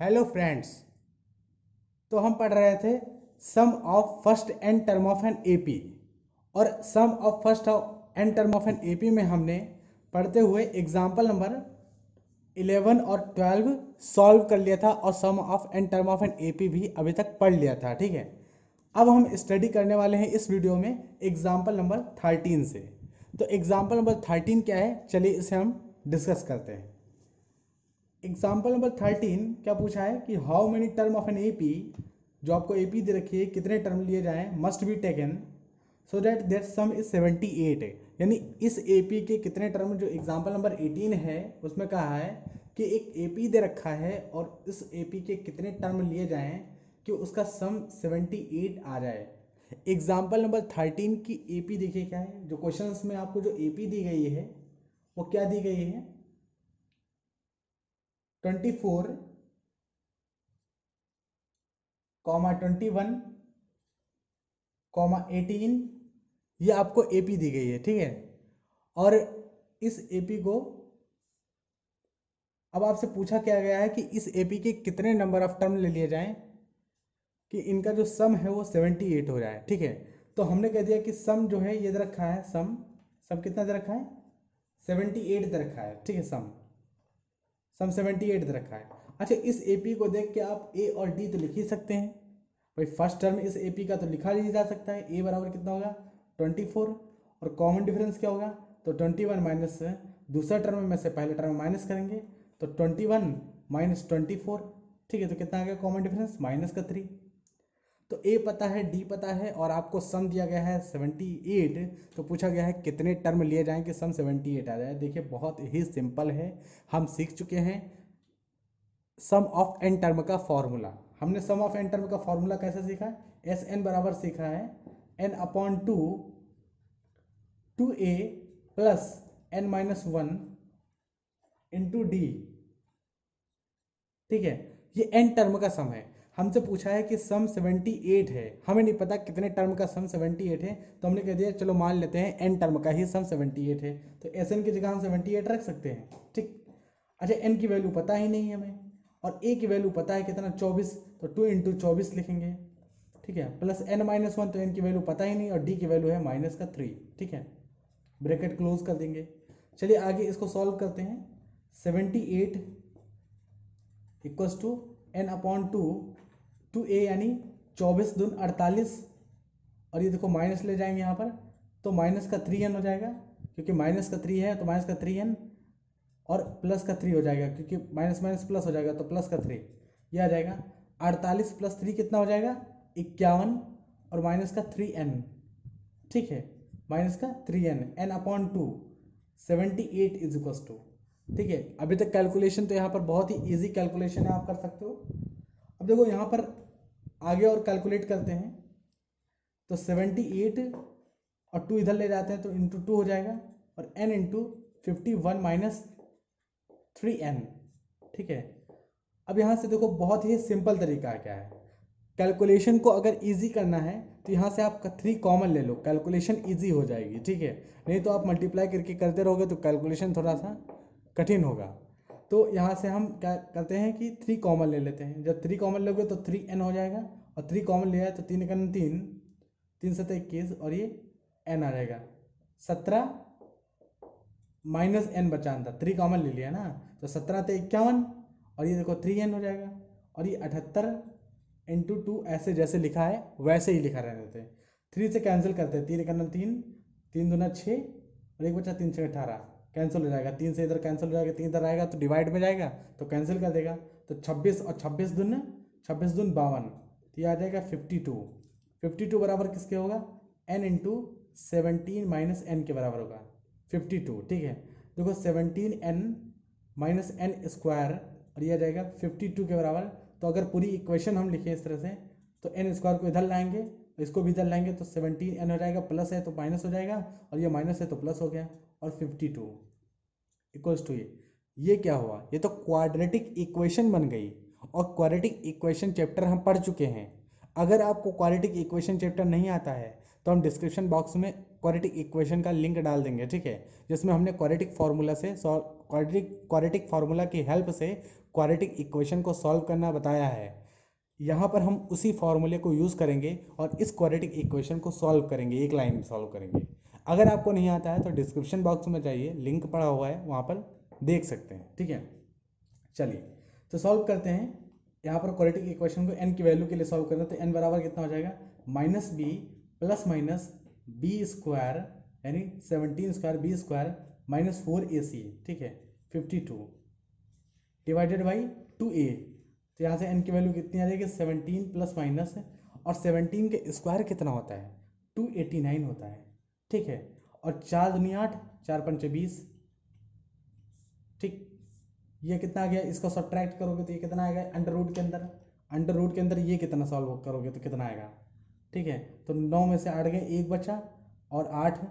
Hello friends. तो हम पढ़ रहे थे sum of first n term of an AP. और sum of first n term of an AP में हमने पढ़ते हुए एग्जाम्पल नंबर 11 और 12 सॉल्व कर लिया था और sum of n term of an AP भी अभी तक पढ़ लिया था। ठीक है, अब हम स्टडी करने वाले हैं इस वीडियो में एग्जाम्पल नंबर 13 से। तो एग्जाम्पल नंबर 13 क्या है, चलिए इसे हम डिस्कस करते हैं। एग्जाम्पल नंबर 13 क्या पूछा है कि how many term of an AP, जो आपको एपी दे रखी है कितने टर्म लिए जाएं, must be taken so that that some is 78 है। यानी इस एपी के कितने टर्म, जो एग्जाम्पल नंबर 18 है उसमें कहा है कि एक एपी दे रखा है और इस एपी के कितने टर्म लिए जाएं कि उसका सम 78 आ जाए। एग्जाम्पल नंबर 13 की एपी देखिए क्या है, जो क्वेश्चन में आपको जो एपी दी गई है वो क्या दी गई है, 24, 21, 18, ये आपको एपी दी गई है। ठीक है, और इस एपी को अब आपसे पूछा क्या गया है कि इस एपी के कितने नंबर ऑफ टर्म ले लिए जाएं कि इनका जो सम है वो 78 हो जाए। ठीक है, तो हमने कह दिया कि सम जो है ये दे रखा है, सम सम कितना दे रखा है, 78 दे रखा है। ठीक है, सम सम 78 दे रखा है। अच्छा, इस एपी को देख के आप ए और डी तो लिख ही सकते हैं। भाई फर्स्ट टर्म इस एपी का तो लिखा ही जा सकता है, ए बराबर कितना होगा 24, और कॉमन डिफरेंस क्या होगा, तो 21 माइनस दूसरा टर्म में से पहले टर्म माइनस करेंगे तो 21 माइनस 24। ठीक है, तो कितना आ गया कॉमन डिफरेंस, -3। तो ए पता है, डी पता है, और आपको सम दिया गया है 78। तो पूछा गया है कितने टर्म लिए जाएं कि सम 78 आ जाए। देखिए बहुत ही सिंपल है, हम सीख चुके हैं सम ऑफ एन टर्म का फॉर्मूला। हमने सम ऑफ एन टर्म का फॉर्मूला कैसे सीखा है, एस एन बराबर सीखा है N upon two a plus N minus one into d. ठीक है, ये एन टर्म का सम है। हमसे पूछा है कि सम 78 है, हमें नहीं पता कितने टर्म का सम 78 है, तो हमने कह दिया चलो मान लेते हैं एन टर्म का ही सम 78 है, तो एस एन की जगह हम 78 रख सकते हैं। ठीक, अच्छा एन की वैल्यू पता ही नहीं है हमें, और ए की वैल्यू पता है कितना 24, तो 2 इंटू 24 लिखेंगे। ठीक है, प्लस एन माइनस वन, तो एन की वैल्यू पता ही नहीं, और डी की वैल्यू है -3। ठीक है, ब्रैकेट क्लोज कर देंगे। चलिए आगे इसको सॉल्व करते हैं। 78 equals to n upon two a यानी 24 दून 48, और ये देखो माइनस ले जाएंगे यहाँ पर, तो माइनस का 3n हो जाएगा, क्योंकि माइनस का 3 है तो माइनस का 3n, और प्लस का 3 हो जाएगा क्योंकि माइनस माइनस प्लस हो जाएगा तो प्लस का 3, ये आ जाएगा 48 प्लस 3 कितना हो जाएगा 51, और माइनस का 3n। ठीक है, माइनस का 3n, N upon 78 is equals to. ठीक है, अभी तक कैलकुलेशन तो यहाँ पर बहुत ही इजी कैलकुलेशन है, आप कर सकते हो। अब देखो यहाँ पर आगे और कैलकुलेट करते हैं, तो 78 और 2 इधर ले जाते हैं तो इंटू 2 हो जाएगा, और n इंटू 51 माइनस 3n। ठीक है, अब यहाँ से देखो बहुत ही सिंपल तरीका क्या है, कैलकुलेशन को अगर इजी करना है तो यहाँ से आप 3 कॉमन ले लो, कैलकुलेशन इजी हो जाएगी। ठीक है, नहीं तो आप मल्टीप्लाई करके करते रहोगे तो कैलकुलेशन थोड़ा सा कठिन होगा। तो यहाँ से हम क्या करते हैं कि 3 कॉमन ले लेते हैं। जब 3 कॉमन लोगे तो 3n हो जाएगा, और 3 कॉमन लिया है तो 3 का 3, 3 7 21, और ये n आ जाएगा 17 माइनस n बचा था, 3 कॉमन ले लिया ना, तो 17 × 51, और ये देखो 3n हो जाएगा, और ये 78 इंटू 2, ऐसे जैसे लिखा है वैसे ही लिखा रहने देते हैं। 3 से कैंसिल करते हैं, 3 × 3, 3 दूना 6, और एक बचा 3 से 18, कैंसिल हो जाएगा, 3 से इधर कैंसिल हो जाएगा, 3 इधर आएगा तो डिवाइड में जाएगा तो कैंसिल कर देगा, तो 26 और 26 दून 52, तो ये आ जाएगा 52। 52 बराबर किसके होगा, n इंटू 17 माइनस n के बराबर होगा 52। ठीक है, देखो 17n माइनस n स्क्वायर, और ये आ जाएगा 52 के बराबर। तो अगर पूरी इक्वेशन हम लिखें इस तरह से, तो एन स्क्वायर को इधर लाएंगे, इसको भी इधर लाएंगे, तो 17n हो जाएगा, प्लस है तो माइनस हो जाएगा, और ये माइनस है तो प्लस हो गया, और 52 इक्वल्स टू ये क्या हुआ, ये तो क्वाड्रेटिक इक्वेशन बन गई। और क्वाड्रेटिक इक्वेशन चैप्टर हम पढ़ चुके हैं। अगर आपको क्वाड्रेटिक इक्वेशन चैप्टर नहीं आता है तो हम डिस्क्रिप्शन बॉक्स में क्वाड्रेटिक इक्वेशन का लिंक डाल देंगे। ठीक है, जिसमें हमने क्वाड्रेटिक फार्मूला से क्वाड्रेटिक फार्मूला की हेल्प से क्वाड्रेटिक इक्वेशन को सॉल्व करना बताया है, यहाँ पर हम उसी फॉर्मूले को यूज़ करेंगे और इस क्वाड्रेटिक इक्वेशन को सॉल्व करेंगे, एक लाइन में सॉल्व करेंगे। अगर आपको नहीं आता है तो डिस्क्रिप्शन बॉक्स में जाइए, लिंक पड़ा हुआ है, वहाँ पर देख सकते हैं। ठीक है, चलिए तो सॉल्व करते हैं। यहाँ पर क्वाड्रेटिक इक्वेशन को n की वैल्यू के लिए सॉल्व करना है, तो n बराबर कितना हो जाएगा, minus B plus minus B square यानी 17 square B square minus 4ac, ठीक है, 52 डिवाइडेड बाई 2a। तो यहाँ से n की वैल्यू कितनी आ जाएगी, 17 प्लस माइनस, और 17 के स्क्वायर कितना होता है, 289 होता है। ठीक है, और 4 दूनी 8, 4 पंचे 20। ठीक, ये कितना आ गया, इसको सब्ट्रैक्ट करोगे तो ये कितना आएगा, अंडर रूट के अंदर ये कितना सॉल्व करोगे तो कितना आएगा। ठीक है, तो 9 में से 8 गए, 1 बचा और 8,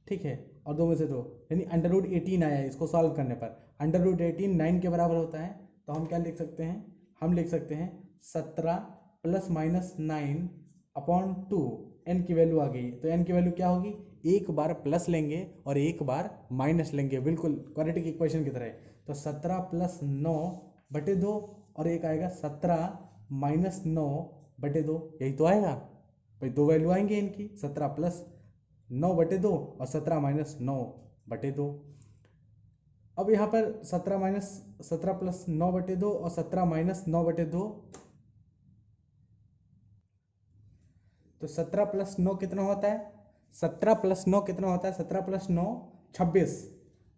ठीक है, और 2 में से 2, यानी अंडर रूट 18 आया है इसको सॉल्व करने पर। अंडर रूट 18 9 के बराबर होता है, तो हम क्या लिख सकते हैं, हम लिख सकते हैं 17 प्लस माइनस 9 अपॉन 2। एन की वैल्यू आ गई, तो एन की वैल्यू क्या होगी, एक बार प्लस लेंगे और एक बार माइनस लेंगे, बिल्कुल क्वाड्रेटिक इक्वेशन की तरह। तो 17 प्लस 9 बटे 2, और एक आएगा 17 माइनस 9 बटे 2, यही तो आएगा भाई। दो वैल्यू आएंगे इनकी, 17 प्लस 9 बटे 2 और 17 माइनस 9 बटे 2। अब यहाँ पर 17 प्लस 9 बटे 2 और 17 माइनस 9 बटे 2, तो 17 प्लस 9 कितना होता है, 17 प्लस 9 कितना होता है, 17 प्लस 9 26,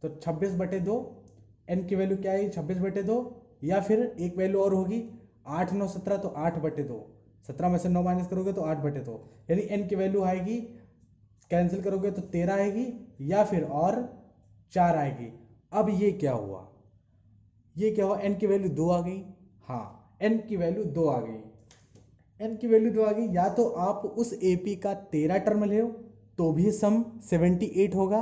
तो 26 बटे 2। एन की वैल्यू क्या है, 26 बटे 2, या फिर एक वैल्यू और होगी 8 9 17, तो 8 बटे 2। 17 में से 9 माइनस करोगे तो 8 बटे 2, यानी एन की वैल्यू आएगी, कैंसिल करोगे तो 13 आएगी, या फिर और 4 आएगी। अब ये क्या हुआ, ये क्या हुआ, एन की वैल्यू 2 आ गई। हाँ, एन की वैल्यू 2 आ गई, एन की वैल्यू 2 आ गई। या तो आप उस एपी का 13 टर्म ले तो भी सम 78 होगा,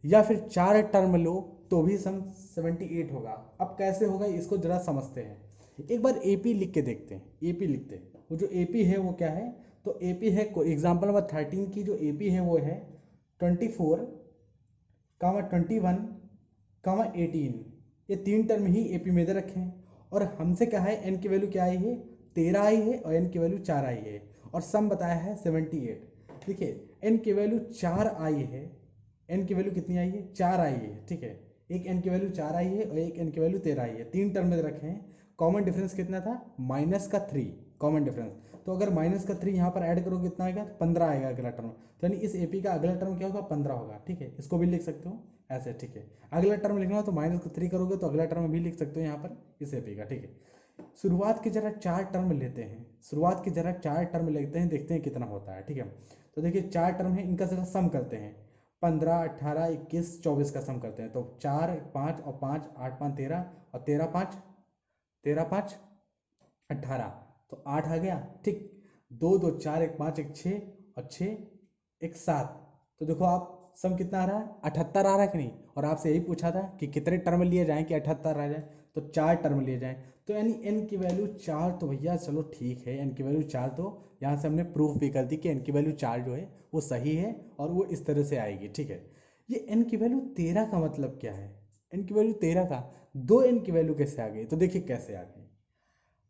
या फिर 4 टर्म लो तो भी सम 78 होगा। अब कैसे होगा इसको जरा समझते हैं, एक बार एपी लिख के देखते हैं। एपी लिखते हैं, वो जो एपी है वो क्या है, तो एपी है एग्जाम्पल नंबर 13 की जो एपी है वो है 24, 21, 18। ये 3 टर्म ही एपी में दे रखे हैं, और हमसे क्या है, एन की वैल्यू क्या आई है, 13 आई है, और एन की वैल्यू 4 आई है, और सम बताया है 78। देखिए एन की वैल्यू 4 आई है, एन की वैल्यू कितनी आई है, 4 आई है। ठीक है, एक एन की वैल्यू 4 आई है और एक एन की वैल्यू 13 आई है, 3 टर्म में रखे हैं। कॉमन डिफरेंस कितना था, -3 कॉमन डिफरेंस। तो अगर -3 यहाँ पर ऐड करोगे कितना आएगा, 15 आएगा अगला टर्म। तो यानी इस एपी का अगला टर्म क्या होगा, 15 होगा। ठीक है, इसको भी लिख सकते हो ऐसे। ठीक है, अगला टर्म लिखना हो तो -3 करोगे तो अगला टर्म भी लिख सकते हो यहाँ पर इस एपी का। ठीक है, शुरुआत के जरा 4 टर्म लेते हैं, शुरुआत के जरा 4 टर्म लेते हैं, देखते हैं कितना होता है। ठीक है, तो देखिए 4 टर्म है, इनका जरा सम करते हैं। 15, 18, 21, 24 का सम करते हैं। तो 4, 5 और 5, 8, 5, 13, और 13, 5, 18, तो 8 आ गया। ठीक, 2, 2, 4, 1, 5, 1, 6, और 6, 1, 7। तो देखो आप सम कितना आ रहा है, 78 आ रहा है कि नहीं। और आपसे यही पूछा था कि कितने टर्म लिए जाएं कि 78 आ जाए, तो 4 टर्म लिए जाएं। तो यानी एन की वैल्यू 4, तो भैया चलो ठीक है, एन की वैल्यू 4, तो यहाँ से हमने प्रूफ भी कर दी कि एन की वैल्यू 4 जो है वो सही है, और वो इस तरह से आएगी। ठीक है, ये एन की वैल्यू 13 का मतलब क्या है, एन की वैल्यू 13 का 2 एन की वैल्यू कैसे आ गई, तो देखिए कैसे आ गई।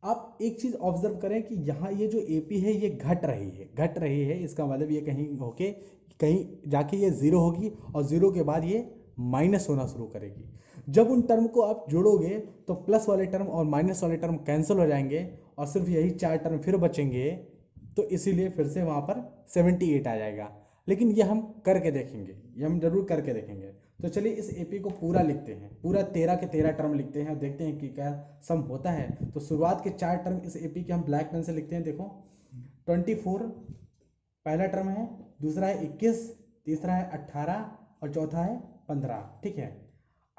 आप एक चीज़ ऑब्जर्व करें कि यहाँ ये जो एपी है ये घट रही है, इसका मतलब ये कहीं होके कहीं जाके ये 0 होगी, और 0 के बाद ये माइनस होना शुरू करेगी। जब उन टर्म को आप जोड़ोगे तो प्लस वाले टर्म और माइनस वाले टर्म कैंसिल हो जाएंगे, और सिर्फ यही 4 टर्म फिर बचेंगे, तो इसीलिए फिर से वहाँ पर 78 आ जाएगा। लेकिन ये हम करके देखेंगे, ये हम जरूर करके देखेंगे। तो चलिए इस एपी को पूरा लिखते हैं, पूरा 13 के 13 टर्म लिखते हैं और देखते हैं कि क्या सम होता है। तो शुरुआत के 4 टर्म इस एपी के हम ब्लैक पेन से लिखते हैं। देखो 24 पहला टर्म है, दूसरा है 21, तीसरा है 18, और चौथा है 15। ठीक है,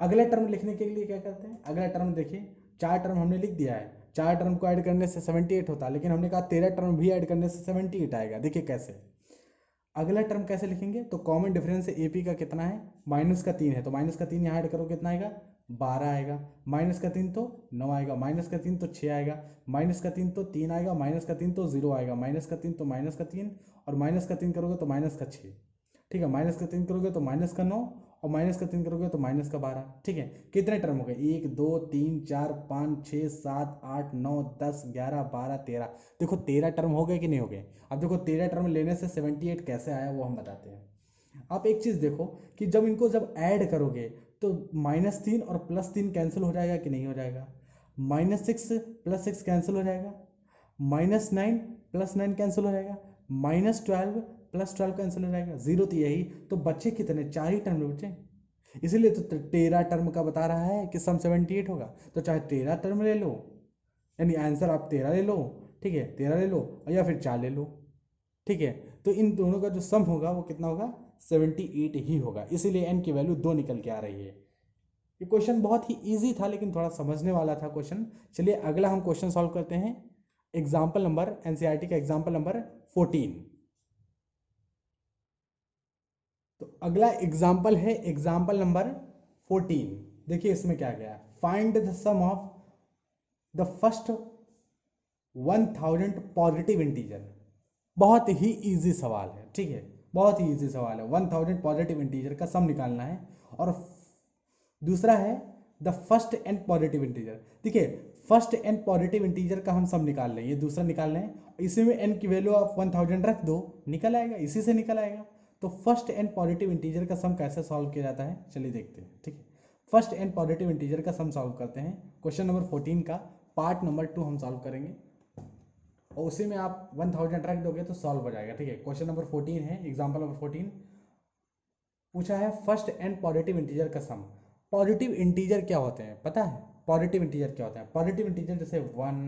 अगला टर्म लिखने के लिए क्या करते हैं, अगला टर्म देखिए 4 टर्म हमने लिख दिया है, 4 टर्म को ऐड करने से 78 होता है, लेकिन हमने कहा 13 टर्म भी ऐड करने से 78 आएगा। देखिए कैसे, अगला टर्म कैसे लिखेंगे, तो कॉमन डिफरेंस एपी का कितना है, -3 है, तो -3 यहाँ ऐड करो कितना आएगा, 12 आएगा। -3 तो 9 आएगा, -3 तो 6 आएगा, -3 तो 3 आएगा, -3 तो 0 आएगा, -3 तो -3, और -3 करोगे तो -6। ठीक है, -3 करोगे तो -9, और माइनस का 3 करोगे तो माइनस का 12। ठीक है, कितने टर्म हो गए? 1 2 3 4 5 6 7 8 9 10 11 12 13। देखो 13 टर्म हो गए कि नहीं हो गए? अब देखो 13 टर्म लेने से 78 कैसे आया वो हम बताते हैं। आप एक चीज़ देखो कि जब इनको जब ऐड करोगे तो -3 और +3 कैंसिल हो जाएगा कि नहीं हो जाएगा? -6 +6 कैंसिल हो जाएगा, -9 +9 कैंसिल हो जाएगा, -12 +12 कैंसिल हो जाएगा, जीरो। तो यही तो बच्चे कितने? 4 ही टर्म बचे। इसीलिए तो 13 टर्म का बता रहा है कि सम 78 होगा। तो चाहे 13 टर्म ले लो, यानी आंसर आप 13 ले लो, ठीक है, 13 ले लो या फिर 4 ले लो। ठीक है, तो इन दोनों का जो सम होगा वो कितना होगा? 78 ही होगा। इसीलिए एन की वैल्यू 2 निकल के आ रही है। ये क्वेश्चन बहुत ही इजी था लेकिन थोड़ा समझने वाला था क्वेश्चन। चलिए अगला हम क्वेश्चन सॉल्व करते हैं। एग्जाम्पल नंबर, एनसीईआरटी का एग्जाम्पल नंबर 14। तो अगला एग्जाम्पल है एग्जाम्पल नंबर 14। देखिए इसमें क्या गया, find the sum of the first 1000 positive integer. बहुत ही इजी सवाल है, ठीक है, बहुत ही इजी सवाल है। 1000 पॉजिटिव इंटीजर का सम निकालना है। और दूसरा है the first N positive integer. देखिए फर्स्ट एन पॉजिटिव इंटीजर का हम सम निकाल लें, ये दूसरा निकाल लें, इसी में एन की वैल्यू आप 1000 रख दो, निकल आएगा, इसी से निकल आएगा। तो फर्स्ट एन पॉजिटिव इंटीजर का सम कैसे सॉल्व किया जाता है, चलिए देखते हैं। ठीक है, फर्स्ट एन पॉजिटिव इंटीजर का सम सॉल्व करते हैं। क्वेश्चन नंबर 14 का पार्ट नंबर 2 हम सॉल्व करेंगे और उसी में आप 1000 रख दोगे तो सॉल्व हो जाएगा। ठीक है, क्वेश्चन नंबर 14 है, एग्जाम्पल नंबर 14 पूछा है फर्स्ट एन पॉजिटिव इंटीजर का सम। पॉजिटिव इंटीजर क्या होते हैं पता है? पॉजिटिव इंटीजर क्या होता है? पॉजिटिव इंटीजर जैसे 1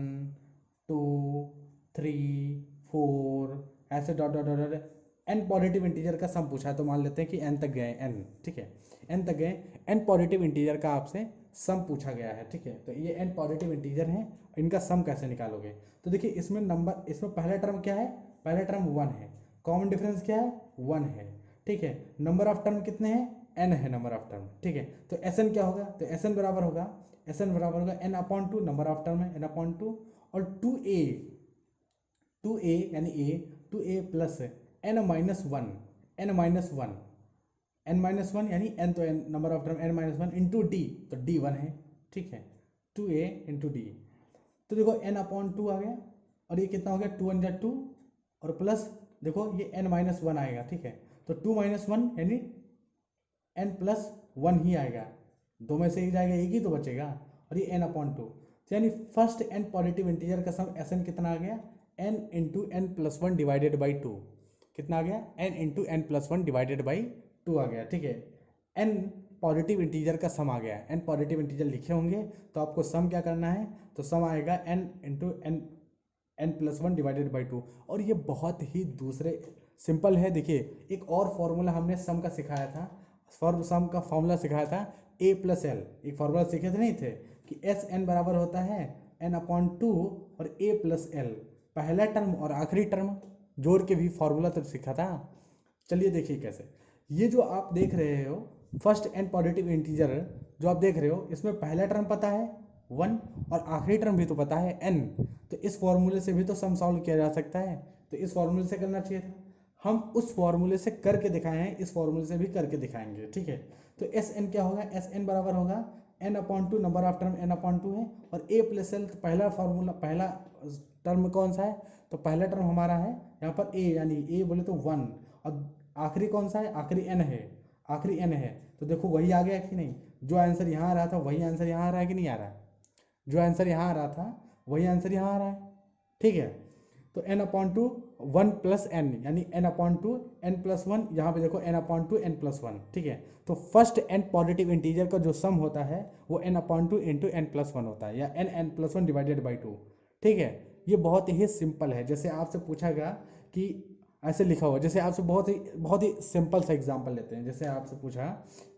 2 3 4 ऐसे dot dot dot dot N positive integer का सम पूछा है तो मान लेते हैं कि एन तक गए, एन, ठीक है, एन तक गए, एन पॉजिटिव इंटीजर का आपसे सम पूछा गया है। ठीक है, तो ये एन पॉजिटिव इंटीजर है, इनका सम कैसे निकालोगे? तो देखिए इसमें नंबर, इसमें पहला टर्म क्या है? पहला टर्म 1 है, कॉमन डिफरेंस क्या है? 1 है। ठीक है, नंबर ऑफ टर्म कितने हैं? एन है नंबर ऑफ टर्म। ठीक है, तो एस एन क्या होगा? तो एस एन बराबर होगा, एस एन बराबर होगा N upon 2, number of term है एन अपॉन 2, और 2a यानी a 2a plus N minus one, N minus one, N minus one यानी एन तो N number of term N minus one into D, तो D 1 है। ठीक है, 2a into D, तो देखो एन अपॉन 2 आ गया, और ये कितना हो गया? 2 1 2, और प्लस देखो ये एन माइनस वन आएगा। ठीक है, तो 2 माइनस वन यानी एन प्लस वन ही आएगा, दो में से ही जाएगा, एक ही तो बचेगा, और ये एन अपॉन 2। यानी फर्स्ट एन पॉजिटिव इंटीजर का सम एस एन कितना आ गया? N into N plus one divided by 2। कितना आ गया? N into N plus one divided by 2 आ गया। ठीक है, एन पॉजिटिव इंटीजर का सम आ गया। एन पॉजिटिव इंटीजर लिखे होंगे तो आपको सम क्या करना है? तो सम आएगा N into N N plus one divided by 2। और ये बहुत ही दूसरे सिंपल है। देखिए एक और फॉर्मूला हमने सम का सिखाया था, सम का फॉर्मूला सिखाया था ए प्लस एल, एक फॉर्मूला सीखे थे नहीं थे कि एस एन बराबर होता है एन अपॉन 2 और ए प्लस एल, पहला टर्म और आखिरी टर्म जोड़ के भी फॉर्मूला तो सीखा था। चलिए देखिए कैसे, ये जो आप देख रहे हो फर्स्ट एन पॉजिटिव इंटीजर जो आप देख रहे हो, इसमें पहला टर्म पता है 1 और आखिरी टर्म भी तो पता है n, तो इस फॉर्मूले से भी तो सम सॉल्व किया जा सकता है। तो इस फॉर्मूले से करना चाहिए था, हम उस फॉर्मूले से करके दिखाए हैं, इस फॉर्मूले से भी करके दिखाएंगे। ठीक है, तो एस एन क्या होगा? एस एन बराबर होगा N upon 2, number of term N upon 2 है, और ए प्लस एल, तो पहला फॉर्मूला, पहला टर्म कौन सा है? तो पहला टर्म हमारा है यहाँ पर ए, यानी ए बोले तो 1, और आखिरी कौन सा है? आखिरी एन है, आखिरी एन है। तो देखो वही आ गया कि नहीं? जो आंसर यहाँ आ रहा था वही आंसर यहाँ आ रहा है कि नहीं आ रहा है? जो आंसर यहाँ आ रहा था वही आंसर यहाँ आ रहा है। ठीक है, तो एन अपॉन 2 1 प्लस एन, यानी N upon 2 N plus one, यहाँ पे देखो N upon 2 N plus one. ठीक है, तो फर्स्ट एन पॉजिटिव इंटीजर का जो सम होता है वो N upon 2 into N plus one होता है, या N N plus one divided by 2। ठीक है, ये बहुत ही सिंपल है। जैसे आपसे पूछा गया कि ऐसे लिखा हुआ, जैसे आपसे बहुत ही सिंपल सा एग्जांपल लेते हैं। जैसे आपसे पूछा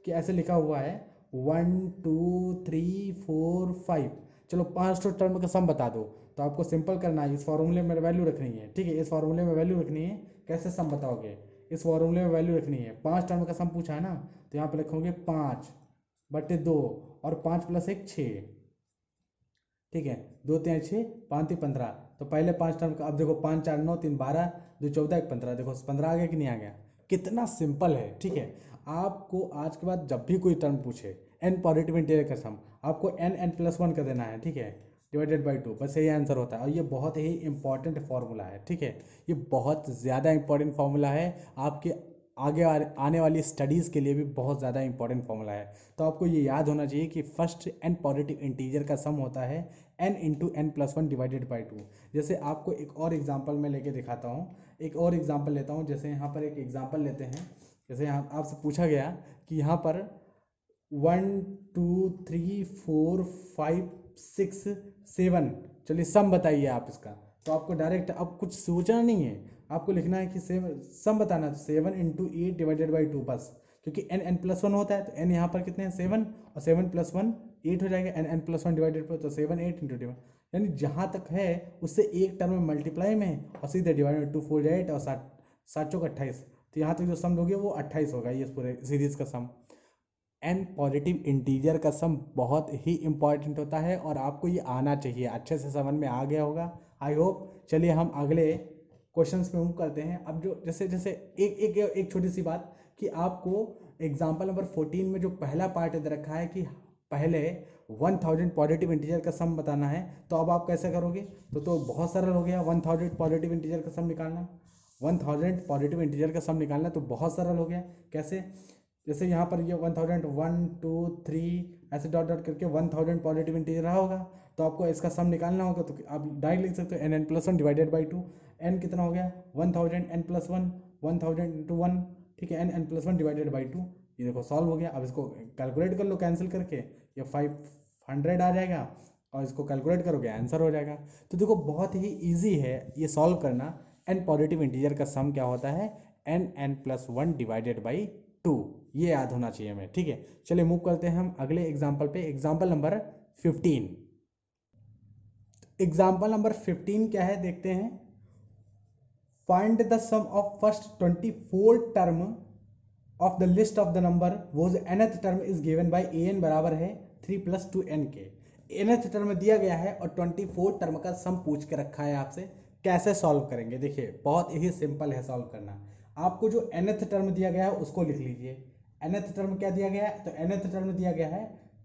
कि ऐसे लिखा हुआ है 1 2 3 4 5, चलो 5 तो टर्म का सम बता दो। तो आपको सिंपल करना है, इस फॉर्मूले में वैल्यू रखनी है। ठीक है, इस फॉर्मूले में वैल्यू रखनी है। कैसे सम बताओगे? इस फॉर्मूले में वैल्यू रखनी है, 5 टर्म का सम पूछा है ना, तो यहाँ पे लिखोगे 5/2, और 5 प्लस 1 6। ठीक है, 2 3 6 5 3 15, तो पहले 5 टर्म का, अब देखो 5 4 9 3 12 2 14 1 15, देखो 15 आ गया कि नहीं आ गया? कितना सिंपल है, ठीक है। आपको आज के बाद जब भी कोई टर्म पूछे एन पॉजिटिव इंटीजर का सम, आपको n+1 कर देना है, ठीक है, डिवाइडेड बाई 2, बस यही आंसर होता है। और ये बहुत ही इंपॉर्टेंट फार्मूला है, ठीक है, ये बहुत ज़्यादा इंपॉर्टेंट फार्मूला है, आपके आगे आने वाली स्टडीज़ के लिए भी बहुत ज़्यादा इंपॉर्टेंट फार्मूला है। तो आपको ये याद होना चाहिए कि फर्स्ट एन पॉजिटिव इंटीजर का सम होता है n×n+1 डिवाइडेड बाई 2। जैसे आपको एक और एग्जांपल मैं लेके दिखाता हूँ, एक और एग्जांपल लेता हूँ। जैसे यहाँ पर एक एग्जांपल लेते हैं। जैसे यहाँ आपसे पूछा गया कि यहाँ पर 1 2 3 4 5 6 7, चलिए सम बताइए आप इसका। तो आपको डायरेक्ट अब कुछ सोचना नहीं है, आपको लिखना है कि सम बताना है। तो 7×8 डिवाइडेड बाई 2 बस, क्योंकि n+1 होता है, तो n यहाँ पर कितने हैं 7, और 7+1 8 हो जाएगा, n+1 डिवाइडेड पर, तो 7 8 इंटू डिवाइड, यानी जहाँ तक है उससे एक टर्म में मल्टीप्लाई में है और सीधे डिवाइड में 2 4 8 और 7 7 चौक 28। तो यहाँ तक जो सम दोगे वो 28 होगा, ये पूरे सीरीज का सम। एन पॉजिटिव इंटीजर का सम बहुत ही इंपॉर्टेंट होता है और आपको ये आना चाहिए, अच्छे से समझ में आ गया होगा आई होप। चलिए हम अगले क्वेश्चंस पे मूव करते हैं। अब जो जैसे जैसे एक छोटी सी बात कि आपको एग्जाम्पल नंबर 14 में जो पहला पार्ट दे रखा है कि पहले 1000 पॉजिटिव इंटीजर का सम बताना है, तो अब आप कैसे करोगे? तो बहुत सरल हो गया, 1000 पॉजिटिव इंटीजर का सम निकालना। 1000 पॉजिटिव इंटीजर का सम निकालना तो बहुत सरल हो गया। कैसे? जैसे यहाँ पर ये 1000 1 2 3 ऐसे डॉट डॉट करके 1000 पॉजिटिव इंटीजर रहा होगा, तो आपको इसका सम निकालना होगा। तो आप डायरेक्ट लिख सकते हो n+1 डिवाइडेड बाई 2। n कितना हो गया 1000, n+1 1000 इंटू 1, ठीक है, n+1 डिवाइडेड बाई 2। ये देखो सॉल्व हो गया। अब इसको कैलकुलेट कर लो, कैंसिल करके ये 500 आ जाएगा और इसको कैलकुलेट करोगे आंसर हो जाएगा। तो देखो बहुत ही ईजी है ये सॉल्व करना। n पॉजिटिव इंटीजर का सम क्या होता है? n+1 डिवाइडेड बाई 2, ये याद होना चाहिए हमें, ठीक है। चलिए मूव करते हैं हम अगले एग्जाम्पल पे, एग्जाम्पल नंबर 15। एग्जाम्पल नंबर 15 क्या है देखते हैं। Find the sum of first 24 term of the list of the number whose nth term is given by an बराबर है 3 + 2n के। nth टर्म दिया गया है और 24 टर्म का सम पूछ के रखा है आपसे, कैसे सॉल्व करेंगे? देखिए बहुत ही सिंपल है सॉल्व करना। आपको जो nth टर्म दिया गया है उसको लिख लीजिए। nth टर्म क्या दिया गया है? तो nth टर्म दिया गया है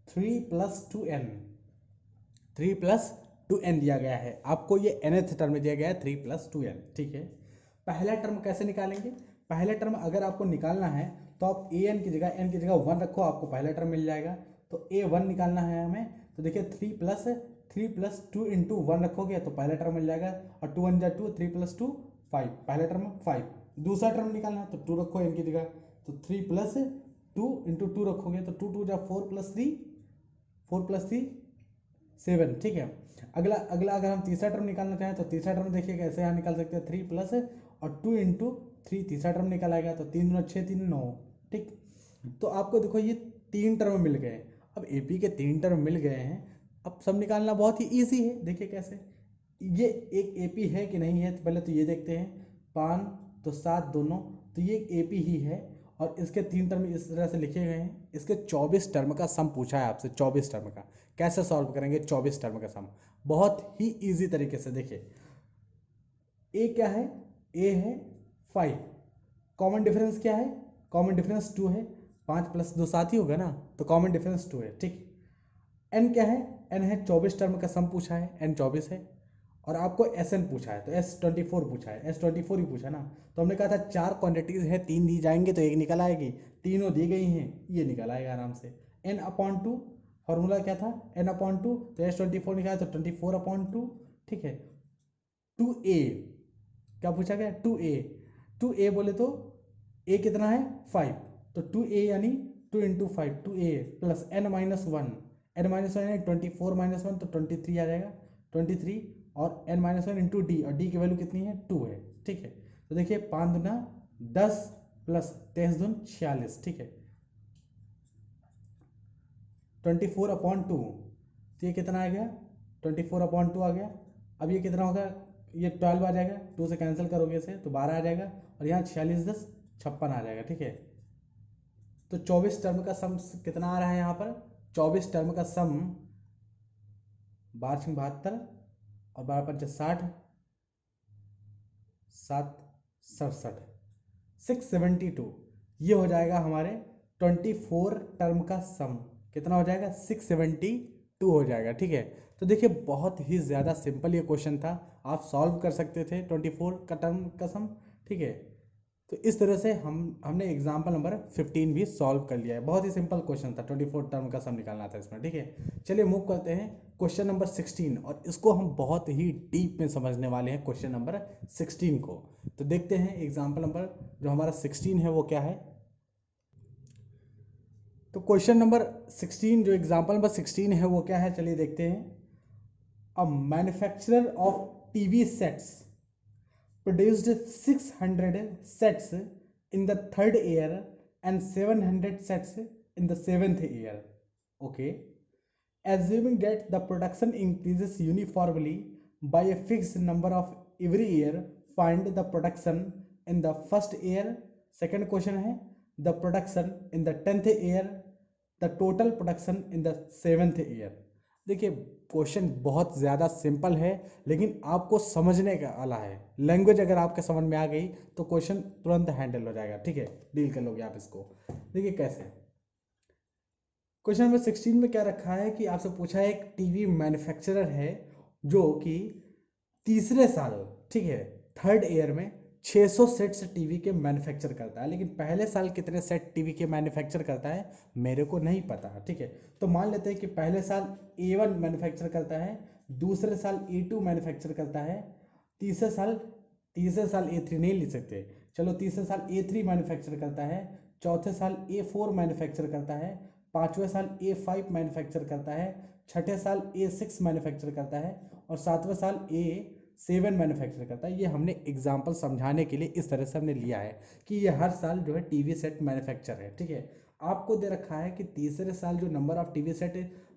3 + 2n, 3 + 2n दिया गया है आपको। ये nth टर्म दिया गया है 3 + 2n, ठीक है। पहला टर्म कैसे निकालेंगे? पहला टर्म अगर आपको निकालना है तो आप an की जगह n की जगह 1 रखो, आपको पहला टर्म मिल जाएगा। तो a1 निकालना है हमें, तो देखिए 3 + 2 इंटू 1 रखोगे तो पहला टर्म मिल जाएगा, और 2 1 2, 3 + 2 5, पहला टर्म 5। दूसरा टर्म निकालना है तो 2 रखो n की जगह, तो 3 + 2 इंटू 2 रखोगे तो 2 2 4 + 3, 4 + 3 7, ठीक है। अगला अगला अगर हम तीसरा टर्म निकालना चाहें तो तीसरा टर्म देखिए कैसे यहाँ निकाल सकते हैं, 3 प्लस और 2 इंटू 3, तीसरा टर्म निकल आएगा, तो 3 दूना 6 3 9, ठीक। तो आपको देखो ये 3 टर्म मिल गए। अब एपी के 3 टर्म मिल गए हैं, अब सब निकालना बहुत ही ईजी है। देखिए कैसे, ये एक एपी है कि नहीं है, तो पहले तो ये देखते हैं। 5 तो 7 दोनों, तो ये एपी ही है और इसके 3 टर्म इस तरह से लिखे गए हैं। इसके 24 टर्म का सम पूछा है आपसे, 24 टर्म का कैसे सॉल्व करेंगे? 24 टर्म का सम बहुत ही इजी तरीके से। देखिए ए क्या है? ए है 5, कॉमन डिफरेंस क्या है? कॉमन डिफरेंस 2 है, 5 + 2 7 ही होगा ना, तो कॉमन डिफरेंस 2 है, ठीक। एन क्या है? एन है 24 टर्म का सम पूछा है, एन 24 है। और आपको एस एन पूछा है, तो एस 24 पूछा है, एस 24 ही पूछा ना। तो हमने कहा था 4 क्वांटिटीज है, 3 दी जाएंगे तो एक निकल आएगी, तीनों दी गई हैं, ये निकल आएगा आराम से। n/2 फॉर्मूला क्या था? n/2, तो एस 24 निकाला तो 24/2, ठीक है। 2a क्या पूछा गया? 2a, 2a बोले तो a कितना है 5, तो 2a यानी 2 × 5, 2a प्लस n-1, n-1 यानी 24 - 1 तो 23 आ जाएगा, 23, और n-1 इंटू डी, और डी की वैल्यू कितनी है? 2 है, ठीक है। तो देखिए 5 दूना 10 प्लस 23 दून 46, ठीक है, 24/2, तो ये कितना आ गया? 24/2 आ गया। अब ये कितना होगा? ये 12 आ जाएगा, 2 से कैंसिल करोगे इसे तो 12 आ जाएगा, और यहाँ 46 10 56 आ जाएगा, ठीक है। तो 24 टर्म का सम कितना आ रहा है यहाँ पर? 24 टर्म का सम 12 × 72 और 12 × 5 = 60, 7 67, 672, ये हो जाएगा हमारे 24 टर्म का सम। कितना हो जाएगा? 672 हो जाएगा। ठीक है, तो देखिए बहुत ही ज़्यादा सिंपल ये क्वेश्चन था, आप सॉल्व कर सकते थे 24 का टर्म का सम। ठीक है, तो इस तरह से हमने एग्जाम्पल नंबर 15 भी सॉल्व कर लिया है। बहुत ही सिंपल क्वेश्चन था, 24 टर्म का सम निकालना था इसमें। ठीक है, चलिए मूव करते हैं क्वेश्चन नंबर 16, और इसको हम बहुत ही डीप में समझने वाले हैं क्वेश्चन नंबर 16 को। तो देखते हैं एग्जाम्पल नंबर जो हमारा 16 है वो क्या है। तो क्वेश्चन नंबर 16 जो एग्जाम्पल नंबर 16 है वो क्या है, चलिए देखते हैं। A manufacturer of TV sets produced 600 sets in the third year and 700 sets in the seventh year. Okay, assuming that the production increases uniformly by a fixed number of every year, find the production in the first year. Second question है the production in the 10th year, the total production in the 7th year. देखिए question बहुत ज़्यादा simple है, लेकिन आपको समझने का वाला है। लैंग्वेज अगर आपके समझ में आ गई तो क्वेश्चन तुरंत हैंडल हो जाएगा। ठीक है, डील कर लोगे आप इसको। देखिए कैसे, क्वेश्चन नंबर 16 में क्या रखा है कि आपसे पूछा है एक टीवी मैन्युफैक्चरर है जो कि तीसरे साल, ठीक है, थर्ड ईयर में 600 सेट्स टीवी के मैन्युफैक्चर करता है। लेकिन पहले साल कितने सेट टीवी के मैन्युफैक्चर करता है मेरे को नहीं पता। ठीक है, तो मान लेते हैं कि पहले साल A1 मैन्युफैक्चर करता है, दूसरे साल A2 मैन्युफैक्चर करता है, तीसरे साल A3 नहीं लिख सकते, चलो तीसरे साल A3 मैन्युफैक्चर करता है, चौथे साल A4 मैन्युफैक्चर करता है, पाँचवें साल A5 मैन्युफैक्चर करता है, छठे साल A6 मैन्युफैक्चर करता है, और सातवें साल A7 मैन्युफैक्चर करता है। ये हमने एग्जाम्पल समझाने के लिए इस तरह से हमने लिया है कि ये हर साल जो है टीवी सेट मैन्युफैक्चर है। ठीक है, आपको दे रखा है कि तीसरे साल जो number of TV set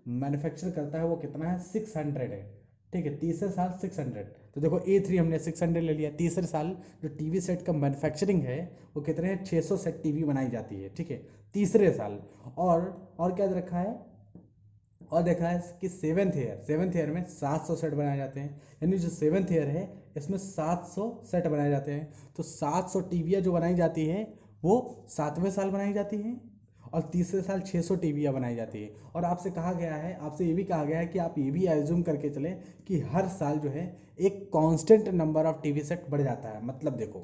manufacture करता है वो कितना है, 600 है। ठीक है, तीसरे साल 600, तो देखो A3 हमने 600 ले लिया। तीसरे साल जो टीवी सेट का मैन्युफैक्चरिंग है वो कितने हैं, 600 सेट टीवी बनाई जाती है। ठीक है, तीसरे साल। और क्या दे रखा है, और देखा है कि सेवेंथ ईयर में 700 सेट बनाए जाते हैं। यानी जो सेवेंथ ईयर है इसमें 700 सेट बनाए जाते हैं। तो 700 टीवियाँ जो बनाई जाती हैं वो सातवें साल बनाई जाती हैं, और तीसरे साल 600 टीवियाँ बनाई जाती है। और आपसे कहा गया है, आपसे ये भी कहा गया है कि आप ये भी एज्यूम करके चलें कि हर साल जो है एक constant number of TV set बढ़ जाता है। मतलब देखो,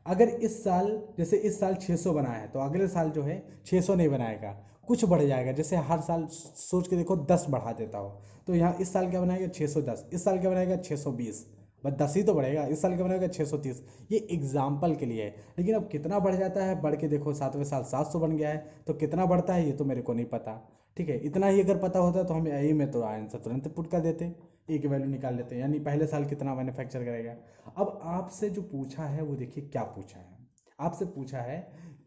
अगर इस साल, जैसे इस साल 600 बनाया है तो अगले साल जो है 600 नहीं बनाएगा, कुछ बढ़ जाएगा। जैसे हर साल सोच के देखो 10 बढ़ा देता हो, तो यहाँ इस साल क्या बनाएगा, 610, इस साल क्या बनाएगा, 620, बस 10 ही तो बढ़ेगा। इस साल क्या बनाएगा, 630। ये एग्जाम्पल के लिए है, लेकिन अब कितना बढ़ जाता है, बढ़ के देखो सातवें साल 700 बन गया है, तो कितना बढ़ता है ये तो मेरे को नहीं पता। ठीक है, इतना ही अगर पता होता तो हम यही में तो आंसर तुरंत पुट कर देते, ए की वैल्यू निकाल लेते हैं, यानी पहले साल कितना मैन्युफैक्चर करेगा। अब आपसे जो पूछा है वो देखिए क्या पूछा है। आपसे पूछा है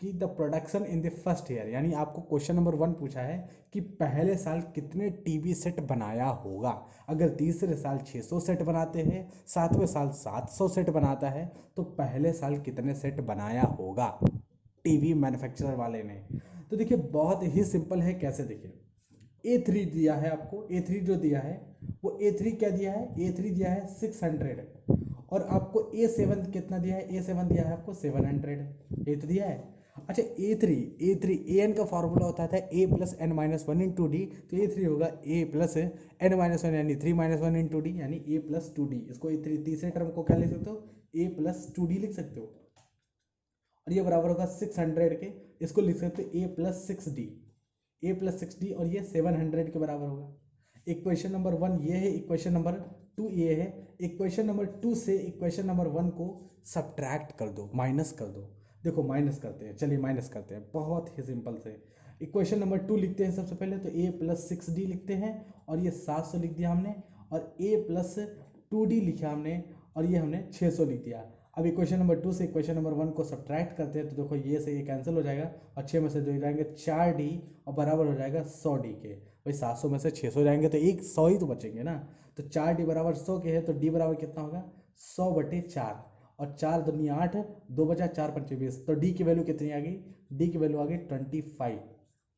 कि the production in the first year, यानी आपको क्वेश्चन नंबर 1 पूछा है कि पहले साल कितने टीवी सेट बनाया होगा। अगर तीसरे साल 600 सेट बनाते हैं, सातवें साल 700 सेट बनाता है, तो पहले साल कितने सेट बनाया होगा टीवी मैन्युफैक्चरर वाले ने। तो देखिए बहुत ही सिंपल है, कैसे देखिए, A3 दिया है आपको, A3 जो दिया है वो A3 क्या दिया है, A3 दिया है 600, और आपको A7 कितना दिया है, A7 दिया है आपको 700, ये तो दिया है। अच्छा A3 an का फॉर्मूला होता था a plus N minus one into D, तो A3 होगा a plus N minus one यानी 3 माइनस वन इंटू डी, यानी a प्लस 2d। इसको A3 तीसरे टर्म को क्या लिख सकते हो, a प्लस 2d लिख सकते हो, और ये बराबर होगा 600 के, इसको लिख सकते हो a प्लस 6d, और ये 700 के बराबर होगा। इक्वेशन नंबर 1 ये है, इक्वेशन नंबर 2 ये है। इक्वेशन नंबर 2 से इक्वेशन नंबर 1 को सब्ट्रैक्ट कर दो, माइनस कर दो। देखो माइनस करते हैं, चलिए माइनस करते हैं, बहुत ही सिंपल से। इक्वेशन नंबर 2 लिखते हैं सबसे पहले, तो a प्लस 6d लिखते हैं, और ये 700 लिख दिया हमने, और a प्लस 2d लिखा हमने, और ये हमने 600 लिख दिया। अब इक्वेशन नंबर 2 से इक्वेशन नंबर 1 को सब्ट्रैक्ट करते हैं, तो देखो ये से ये कैंसिल हो जाएगा, और 6 में से 2 जाएंगे 4d, और बराबर हो जाएगा 100d के। भाई 700 में से 600 जाएंगे तो 100 ही तो बचेंगे ना, तो 4d बराबर 100 के है, तो d बराबर कितना होगा, 100/4, और 4 दूनी 8, 2 बचा 4 पंचे 20, तो d की वैल्यू कितनी आ गई, d की वैल्यू आ गई 25।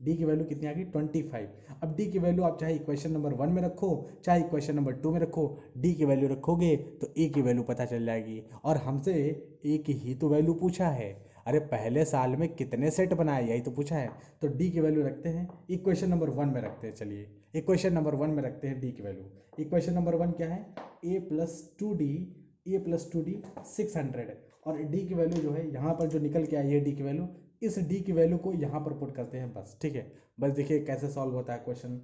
d की वैल्यू कितनी आ गई, 25। अब d की वैल्यू आप चाहे इक्वेशन नंबर 1 में रखो, चाहे इक्वेशन नंबर 2 में रखो, d की वैल्यू रखोगे तो a की वैल्यू पता चल जाएगी। और हमसे a की ही तो वैल्यू पूछा है, अरे पहले साल में कितने सेट बनाए, यही तो पूछा है। तो डी की वैल्यू रखते हैं इक्वेशन नंबर 1 में रखते हैं। चलिए इक्वेशन नंबर 1 में रखते हैं डी की वैल्यू। इक्वेशन नंबर 1 क्या है, a+2d 600, और डी की वैल्यू जो है यहाँ पर जो निकल के आई है डी की वैल्यू, इस डी की वैल्यू को यहाँ पर पुट करते हैं बस। ठीक है, बस देखिए कैसे सॉल्व होता है क्वेश्चन।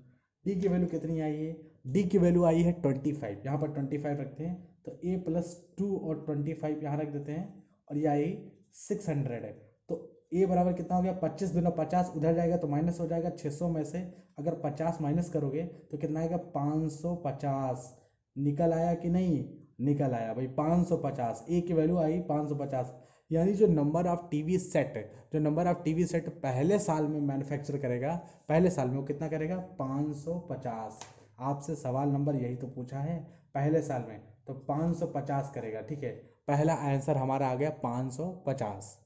डी की वैल्यू कितनी आई है, डी की वैल्यू आई है 25, यहाँ पर 25 रखते हैं। तो a+2 और 25 यहाँ रख देते हैं, और ये आई 600 है। तो a बराबर कितना हो गया, 25 दूना 50, उधर जाएगा तो माइनस हो जाएगा। 600 में से अगर 50 माइनस करोगे तो कितना आएगा, 550। निकल आया कि नहीं, निकल आया भाई 550। ए की वैल्यू आई 550। यानी जो नंबर ऑफ टीवी सेट, जो नंबर ऑफ टीवी सेट पहले साल में मैन्युफैक्चर करेगा, पहले साल में वो कितना करेगा, 550। आपसे सवाल नंबर यही तो पूछा है, पहले साल में तो 550 करेगा। ठीक है, पहला आंसर हमारा आ गया 550।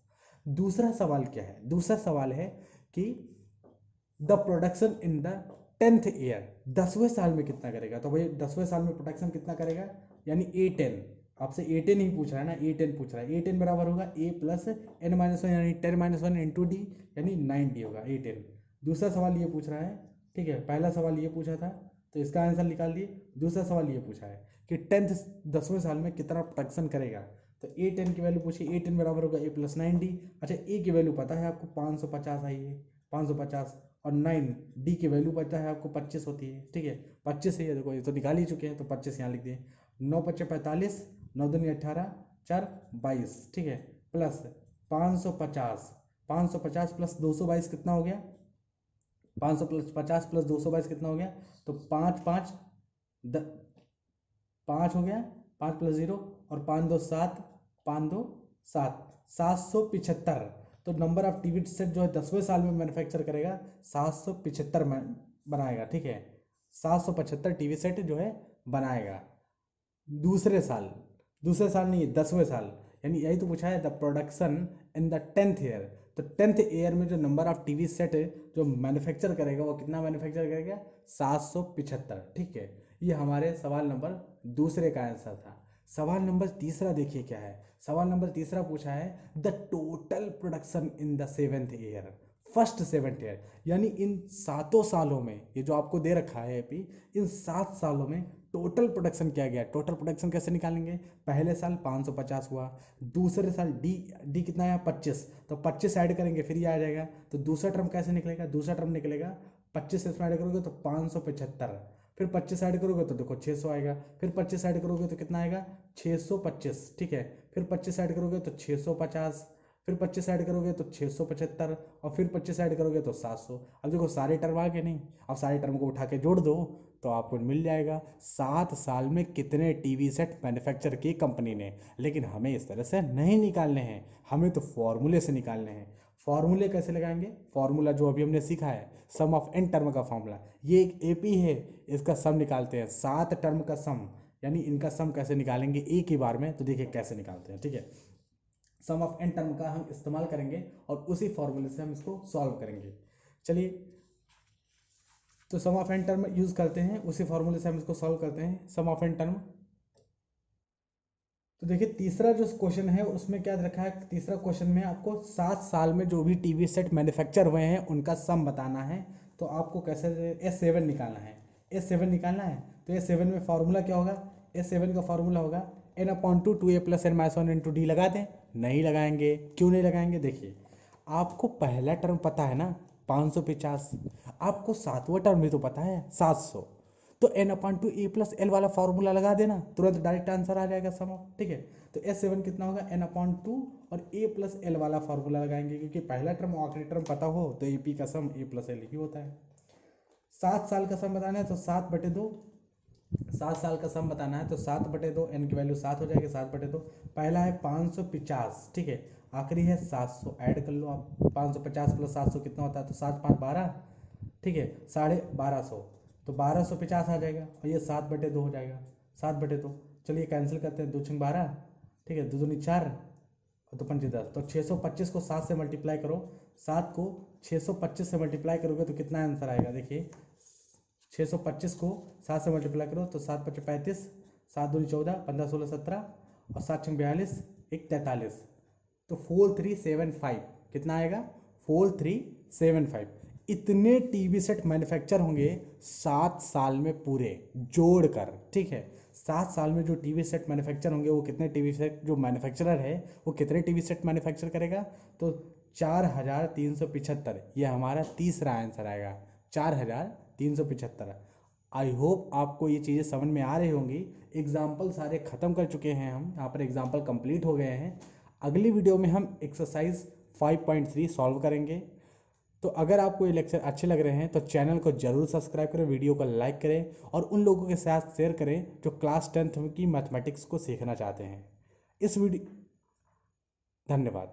दूसरा सवाल क्या है, दूसरा सवाल है कि the production in the 10th year, 10वें साल में कितना करेगा। तो भाई 10वें साल में प्रोडक्शन कितना करेगा, यानी A10, आपसे A10 ही पूछ रहा है ना, A10 पूछ रहा है। A10 बराबर होगा a+n-1 यानी 10-1 इंटू डी, यानी 90 होगा A10। दूसरा सवाल ये पूछ रहा है, ठीक है, पहला सवाल ये पूछा था तो इसका आंसर निकाल दिए। दूसरा सवाल ये पूछा है कि 10वें साल में कितना प्रोडक्शन करेगा। तो A10 की वैल्यू पूछी, A10 बराबर होगा a+90। अच्छा, ए की वैल्यू पता है आपको 550 आई है, 550, और 9 डी की वैल्यू पता है आपको 25 होती है। ठीक है, 25 है, देखो ये तो निकाल ही चुके हैं, तो 25 यहाँ लिख दिए। 9×5 = 45, 9×2 = 18, 4×22, ठीक है, प्लस 550, 550 प्लस 222 कितना हो गया, 550 प्लस 222 कितना हो गया, तो 5 हो गया, 5+0 और 5×2 = 7, 5×2 = 7, 775। तो नंबर ऑफ टीवी सेट जो है 10वें साल में मैन्युफैक्चर करेगा 775 में बनाएगा। ठीक है, 775 टीवी सेट जो है बनाएगा दूसरे साल, दूसरे साल नहीं, 10वें साल। यानी यही तो पूछा है, the production in the 10th year. तो 10th ईयर में जो नंबर ऑफ टीवी सेट जो मैन्युफैक्चर करेगा वो कितना मैन्युफैक्चर करेगा, 775। ठीक है, ये हमारे सवाल नंबर दूसरे का आंसर था। सवाल नंबर तीसरा देखिए क्या है। सवाल नंबर तीसरा पूछा है the total production in the 7th year, first 7th year. यानी इन 7 सालों में, ये जो आपको दे रखा है अभी, इन 7 सालों में टोटल प्रोडक्शन क्या गया। टोटल प्रोडक्शन कैसे निकालेंगे, पहले साल 550 हुआ, दूसरे साल डी कितना आया 25, तो 25 ऐड करेंगे फिर ये आ जाएगा। तो दूसरा टर्म कैसे निकलेगा, दूसरा टर्म निकलेगा 25 इसमें ऐड करोगे तो 575, फिर 25 ऐड करोगे तो देखो 600 आएगा, फिर 25 ऐड करोगे तो कितना आएगा 625। ठीक है, फिर 25 ऐड करोगे तो 650, फिर 25 ऐड करोगे तो 675, और फिर 25 ऐड करोगे तो 700। अब देखो सारे टर्म आ गए नहीं, अब सारे टर्म को उठा के जोड़ दो तो आपको मिल जाएगा 7 साल में कितने टीवी सेट मैन्युफैक्चर की कंपनी ने। लेकिन हमें इस तरह से नहीं निकालने हैं, हमें तो फॉर्मूले से निकालने हैं। फॉर्मूले कैसे लगाएंगे, फॉर्मूला जो अभी हमने सीखा है, सम ऑफ n टर्म का फॉर्मूला। ये एक एपी है, इसका सम निकालते हैं, 7 टर्म का सम, यानी इनका सम कैसे निकालेंगे एक ही बार में। तो देखिए कैसे निकालते हैं। ठीक है, सम ऑफ n टर्म का हम इस्तेमाल करेंगे और उसी फॉर्मूले से हम इसको सॉल्व करेंगे। चलिए, तो सम ऑफ n टर्म यूज करते हैं, उसी फॉर्मूले से हम इसको सॉल्व करते हैं, सम ऑफ n टर्म। तो देखिए तीसरा जो क्वेश्चन है उसमें क्या रखा है, तीसरा क्वेश्चन में आपको 7 साल में जो भी टीवी सेट मैन्युफैक्चर हुए हैं उनका सम बताना है। तो आपको कैसे, S7 निकालना है, S7 निकालना है। तो S7 में फार्मूला क्या होगा, S7 का फार्मूला होगा n/2 2a+n-1 × d। लगा दें, नहीं लगाएंगे, क्यों नहीं लगाएंगे, देखिए आपको पहला टर्म पता है ना 550, आपको 7वां टर्म भी तो पता है 700, तो n/2a+l वाला फॉर्मूला लगा देना, तुरंत डायरेक्ट आंसर आ जाएगा सम ऑफ। ठीक है, तो S7 कितना होगा n/2 और a+l वाला फॉर्मूला लगाएंगे, क्योंकि पहला टर्म और आखिरी टर्म पता हो तो AP का सम a+l ही होता है। 7 साल का सम बताना है तो 7/2, 7 साल का सम बताना है तो 7/2, n की वैल्यू 7 हो जाएगी, 7/2। पहला है 550, ठीक है, आखिरी है 700, ऐड कर लो आप, 550 + 700 कितना होता है, तो 7 5 12, ठीक है, 1250, तो 1250 आ जाएगा, और ये 7/2 हो जाएगा, 7/2। चलिए कैंसिल करते हैं, 2 × 12, ठीक है, 2 दूनी 4 और 2 पंचे 10, तो 625 को 7 से मल्टीप्लाई करो, 7 को 625 से मल्टीप्लाई करोगे तो कितना आंसर आएगा, देखिए 625 को 7 से मल्टीप्लाई करो तो 7 × 5 = 35, 7 दूनी 14, 15 16 17, और 7 × 42 = 1 43, तो 4375 कितना आएगा? 4375। इतने टीवी सेट मैन्युफैक्चर होंगे 7 साल में पूरे जोड़कर, ठीक है। 7 साल में जो टीवी सेट मैन्युफैक्चर होंगे वो कितने टीवी सेट, जो मैन्युफैक्चरर है वो कितने टीवी सेट मैन्युफैक्चर करेगा? तो 4375, ये हमारा तीसरा आंसर आएगा, 4375। आई होप आपको ये चीज़ें समझ में आ रही होंगी। एग्जाम्पल सारे ख़त्म कर चुके हैं हम, यहाँ पर एग्जाम्पल कंप्लीट हो गए हैं। अगली वीडियो में हम एक्सरसाइज 5.3 सॉल्व करेंगे। तो अगर आपको ये लेक्चर अच्छे लग रहे हैं तो चैनल को जरूर सब्सक्राइब करें, वीडियो को लाइक करें और उन लोगों के साथ शेयर करें जो क्लास 10th की मैथमेटिक्स को सीखना चाहते हैं। इस वीडियो धन्यवाद।